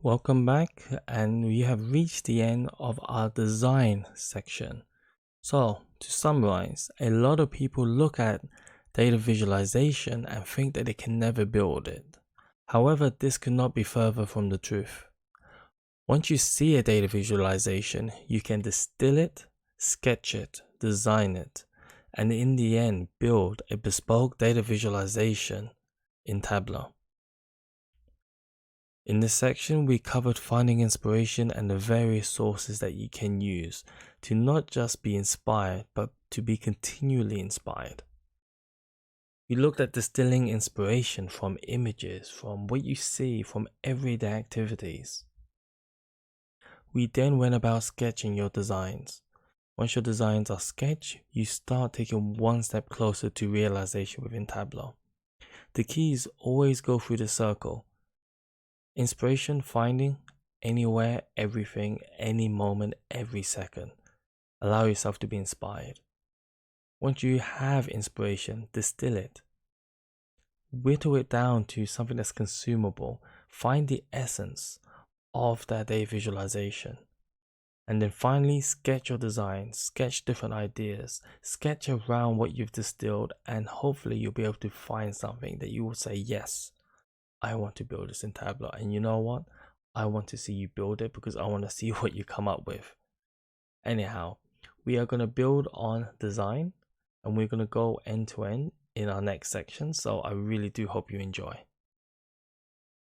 Welcome back, and we have reached the end of our design section. So, to summarize, a lot of people look at data visualization and think that they can never build it. However, this could not be further from the truth. Once you see a data visualization, you can distill it, sketch it, design it, and in the end, build a bespoke data visualization in Tableau. In this section, we covered finding inspiration and the various sources that you can use to not just be inspired, but to be continually inspired. We looked at distilling inspiration from images, from what you see, from everyday activities. We then went about sketching your designs. Once your designs are sketched, you start taking one step closer to realization within Tableau. The key is always go through the circle. Inspiration finding anywhere, everything, any moment, every second. Allow yourself to be inspired. Once you have inspiration, distill it. Whittle it down to something that's consumable. Find the essence of that day visualization. And then finally, sketch your design, sketch different ideas, sketch around what you've distilled, and hopefully you'll be able to find something that you will say, yes, I want to build this in Tableau. And you know what? I want to see you build it because I want to see what you come up with. Anyhow, we are going to build on design and we're going to go end to end in our next section. So I really do hope you enjoy.